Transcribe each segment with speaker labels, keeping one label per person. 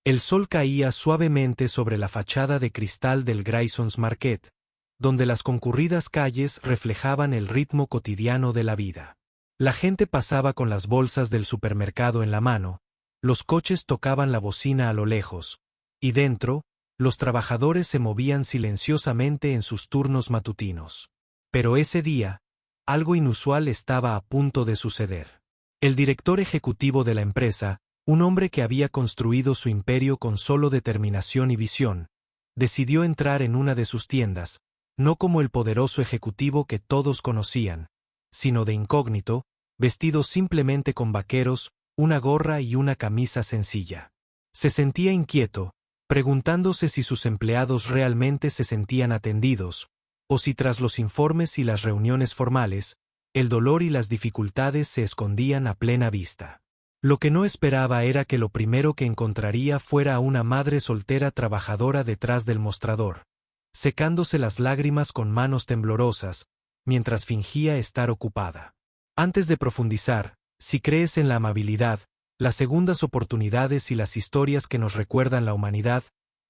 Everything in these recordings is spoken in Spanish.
Speaker 1: El sol caía suavemente sobre la fachada de cristal del Graysons Market, donde las concurridas calles reflejaban el ritmo cotidiano de la vida. La gente pasaba con las bolsas del supermercado en la mano, los coches tocaban la bocina a lo lejos, y dentro, los trabajadores se movían silenciosamente en sus turnos matutinos. Pero ese día, algo inusual estaba a punto de suceder. El director ejecutivo de la empresa, un hombre que había construido su imperio con solo determinación y visión, decidió entrar en una de sus tiendas, no como el poderoso ejecutivo que todos conocían, sino de incógnito, vestido simplemente con vaqueros, una gorra y una camisa sencilla. Se sentía inquieto, preguntándose si sus empleados realmente se sentían atendidos, o si tras los informes y las reuniones formales, el dolor y las dificultades se escondían a plena vista. Lo que no esperaba era que lo primero que encontraría fuera a una madre soltera trabajadora detrás del mostrador, secándose las lágrimas con manos temblorosas, mientras fingía estar ocupada. Antes de profundizar, si crees en la amabilidad, las segundas oportunidades y las historias que nos recuerdan la humanidad,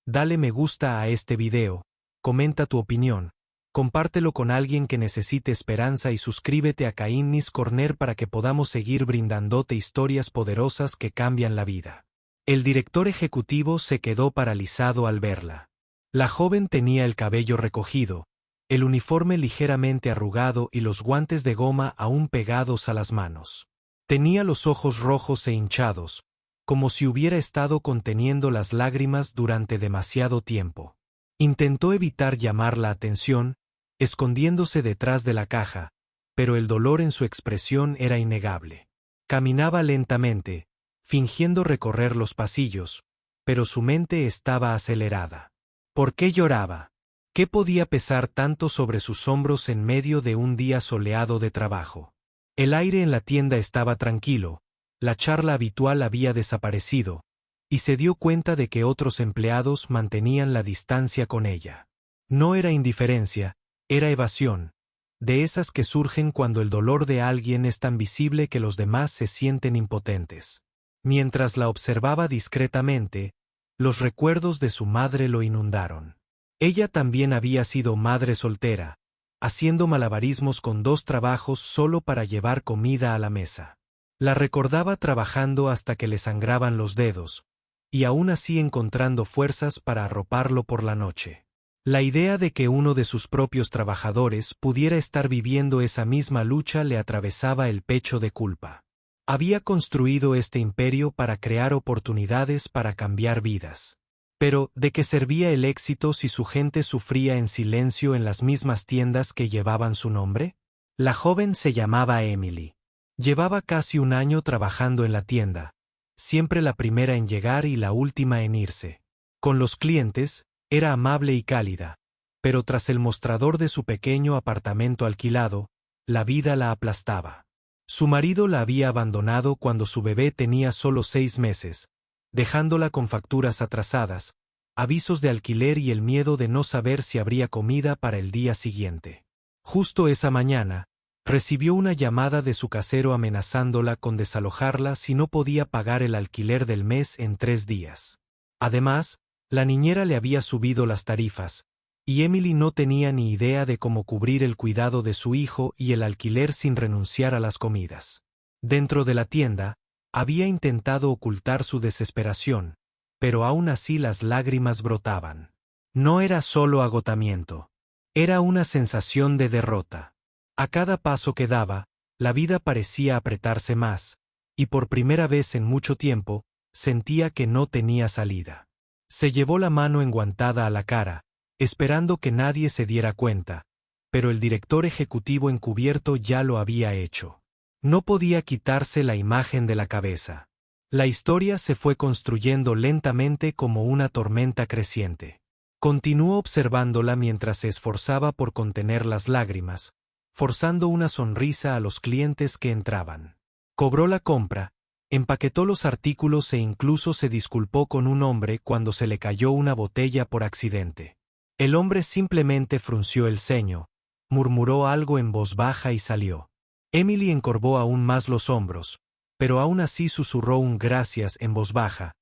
Speaker 1: dale me gusta a este video, comenta tu opinión, compártelo con alguien que necesite esperanza y suscríbete a Kindness Corner para que podamos seguir brindándote historias poderosas que cambian la vida. El director ejecutivo se quedó paralizado al verla. La joven tenía el cabello recogido, el uniforme ligeramente arrugado y los guantes de goma aún pegados a las manos. Tenía los ojos rojos e hinchados, como si hubiera estado conteniendo las lágrimas durante demasiado tiempo. Intentó evitar llamar la atención, escondiéndose detrás de la caja, pero el dolor en su expresión era innegable. Caminaba lentamente, fingiendo recorrer los pasillos, pero su mente estaba acelerada. ¿Por qué lloraba? ¿Qué podía pesar tanto sobre sus hombros en medio de un día soleado de trabajo? El aire en la tienda estaba tranquilo, la charla habitual había desaparecido, y se dio cuenta de que otros empleados mantenían la distancia con ella. No era indiferencia, era evasión, de esas que surgen cuando el dolor de alguien es tan visible que los demás se sienten impotentes. Mientras la observaba discretamente, los recuerdos de su madre lo inundaron. Ella también había sido madre soltera, haciendo malabarismos con 2 trabajos solo para llevar comida a la mesa. La recordaba trabajando hasta que le sangraban los dedos, y aún así encontrando fuerzas para arroparlo por la noche. La idea de que uno de sus propios trabajadores pudiera estar viviendo esa misma lucha le atravesaba el pecho de culpa. Había construido este imperio para crear oportunidades para cambiar vidas. Pero, ¿de qué servía el éxito si su gente sufría en silencio en las mismas tiendas que llevaban su nombre? La joven se llamaba Emily. Llevaba casi un año trabajando en la tienda, siempre la primera en llegar y la última en irse. Con los clientes, era amable y cálida, pero tras el mostrador de su pequeño apartamento alquilado, la vida la aplastaba. Su marido la había abandonado cuando su bebé tenía solo 6 meses, dejándola con facturas atrasadas, avisos de alquiler y el miedo de no saber si habría comida para el día siguiente. Justo esa mañana, recibió una llamada de su casero amenazándola con desalojarla si no podía pagar el alquiler del mes en 3 días. Además, la niñera le había subido las tarifas, y Emily no tenía ni idea de cómo cubrir el cuidado de su hijo y el alquiler sin renunciar a las comidas. Dentro de la tienda, había intentado ocultar su desesperación, pero aún así las lágrimas brotaban. No era solo agotamiento, era una sensación de derrota. A cada paso que daba, la vida parecía apretarse más, y por primera vez en mucho tiempo, sentía que no tenía salida. Se llevó la mano enguantada a la cara, esperando que nadie se diera cuenta, pero el director ejecutivo encubierto ya lo había hecho. No podía quitarse la imagen de la cabeza. La historia se fue construyendo lentamente como una tormenta creciente. Continuó observándola mientras se esforzaba por contener las lágrimas, forzando una sonrisa a los clientes que entraban. Cobró la compra, empaquetó los artículos e incluso se disculpó con un hombre cuando se le cayó una botella por accidente. El hombre simplemente frunció el ceño, murmuró algo en voz baja y salió. Emily encorvó aún más los hombros, pero aún así susurró un gracias en voz baja,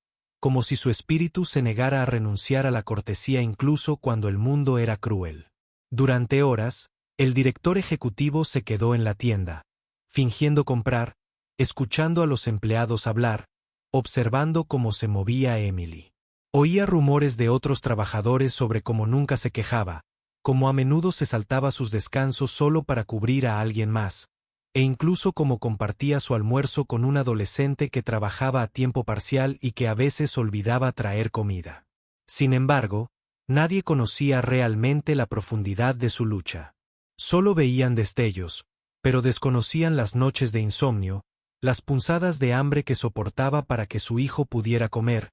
Speaker 1: como si su espíritu se negara a renunciar a la cortesía incluso cuando el mundo era cruel. Durante horas, el director ejecutivo se quedó en la tienda, fingiendo comprar, escuchando a los empleados hablar, observando cómo se movía Emily. Oía rumores de otros trabajadores sobre cómo nunca se quejaba, cómo a menudo se saltaba sus descansos solo para cubrir a alguien más, e incluso cómo compartía su almuerzo con un adolescente que trabajaba a tiempo parcial y que a veces olvidaba traer comida. Sin embargo, nadie conocía realmente la profundidad de su lucha. Solo veían destellos, pero desconocían las noches de insomnio, las punzadas de hambre que soportaba para que su hijo pudiera comer,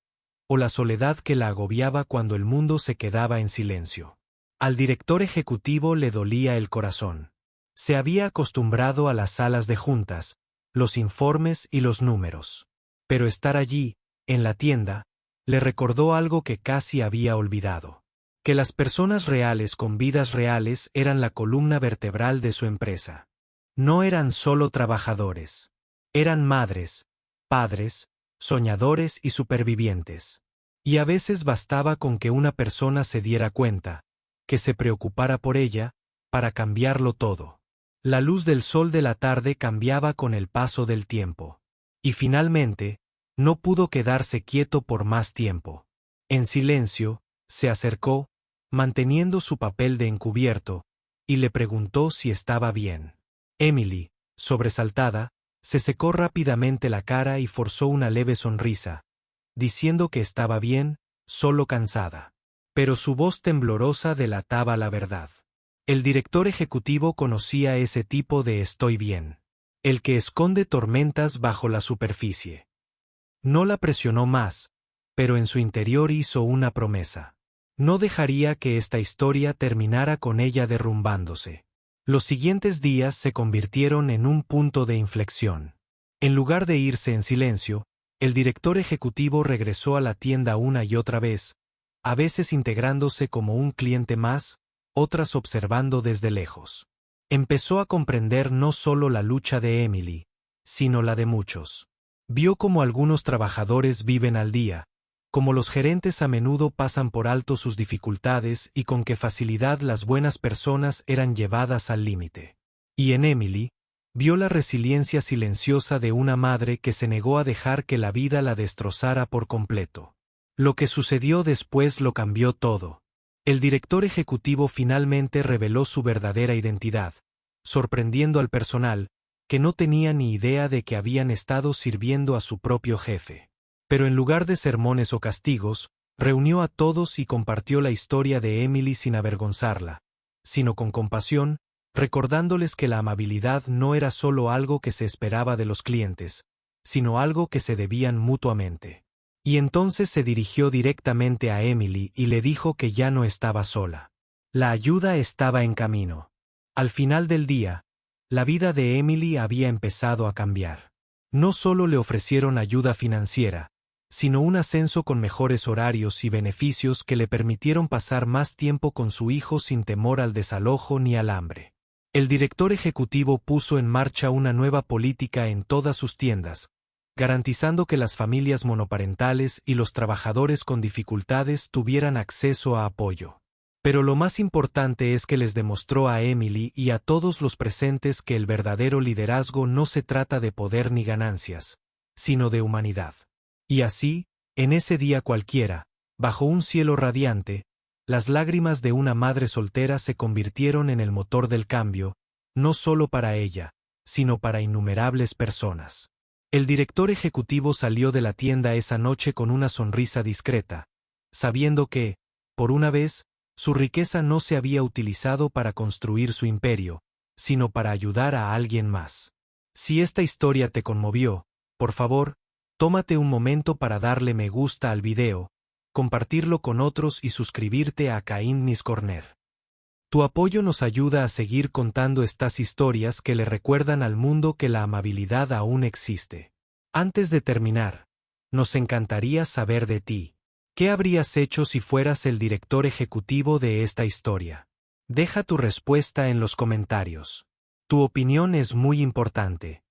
Speaker 1: o la soledad que la agobiaba cuando el mundo se quedaba en silencio. Al director ejecutivo le dolía el corazón. Se había acostumbrado a las salas de juntas, los informes y los números. Pero estar allí, en la tienda, le recordó algo que casi había olvidado. Que las personas reales con vidas reales eran la columna vertebral de su empresa. No eran solo trabajadores. Eran madres, padres, soñadores y supervivientes. Y a veces bastaba con que una persona se diera cuenta, que se preocupara por ella, para cambiarlo todo. La luz del sol de la tarde cambiaba con el paso del tiempo. Y finalmente, no pudo quedarse quieto por más tiempo. En silencio, se acercó, manteniendo su papel de encubierto, y le preguntó si estaba bien. Emily, sobresaltada, se secó rápidamente la cara y forzó una leve sonrisa, diciendo que estaba bien, solo cansada. Pero su voz temblorosa delataba la verdad. El director ejecutivo conocía ese tipo de estoy bien. El que esconde tormentas bajo la superficie. No la presionó más, pero en su interior hizo una promesa. No dejaría que esta historia terminara con ella derrumbándose. Los siguientes días se convirtieron en un punto de inflexión. En lugar de irse en silencio, el director ejecutivo regresó a la tienda una y otra vez, a veces integrándose como un cliente más, otras observando desde lejos. Empezó a comprender no solo la lucha de Emily, sino la de muchos. Vio cómo algunos trabajadores viven al día, cómo los gerentes a menudo pasan por alto sus dificultades y con qué facilidad las buenas personas eran llevadas al límite. Y en Emily, vio la resiliencia silenciosa de una madre que se negó a dejar que la vida la destrozara por completo. Lo que sucedió después lo cambió todo. El director ejecutivo finalmente reveló su verdadera identidad, sorprendiendo al personal, que no tenía ni idea de que habían estado sirviendo a su propio jefe. Pero en lugar de sermones o castigos, reunió a todos y compartió la historia de Emily sin avergonzarla, sino con compasión, recordándoles que la amabilidad no era solo algo que se esperaba de los clientes, sino algo que se debían mutuamente. Y entonces se dirigió directamente a Emily y le dijo que ya no estaba sola. La ayuda estaba en camino. Al final del día, la vida de Emily había empezado a cambiar. No solo le ofrecieron ayuda financiera, sino un ascenso con mejores horarios y beneficios que le permitieron pasar más tiempo con su hijo sin temor al desalojo ni al hambre. El director ejecutivo puso en marcha una nueva política en todas sus tiendas, garantizando que las familias monoparentales y los trabajadores con dificultades tuvieran acceso a apoyo. Pero lo más importante es que les demostró a Emily y a todos los presentes que el verdadero liderazgo no se trata de poder ni ganancias, sino de humanidad. Y así, en ese día cualquiera, bajo un cielo radiante, las lágrimas de una madre soltera se convirtieron en el motor del cambio, no solo para ella, sino para innumerables personas. El director ejecutivo salió de la tienda esa noche con una sonrisa discreta, sabiendo que, por una vez, su riqueza no se había utilizado para construir su imperio, sino para ayudar a alguien más. Si esta historia te conmovió, por favor, tómate un momento para darle me gusta al video, compartirlo con otros y suscribirte a Kindness Corner. Tu apoyo nos ayuda a seguir contando estas historias que le recuerdan al mundo que la amabilidad aún existe. Antes de terminar, nos encantaría saber de ti. ¿Qué habrías hecho si fueras el director ejecutivo de esta historia? Deja tu respuesta en los comentarios. Tu opinión es muy importante.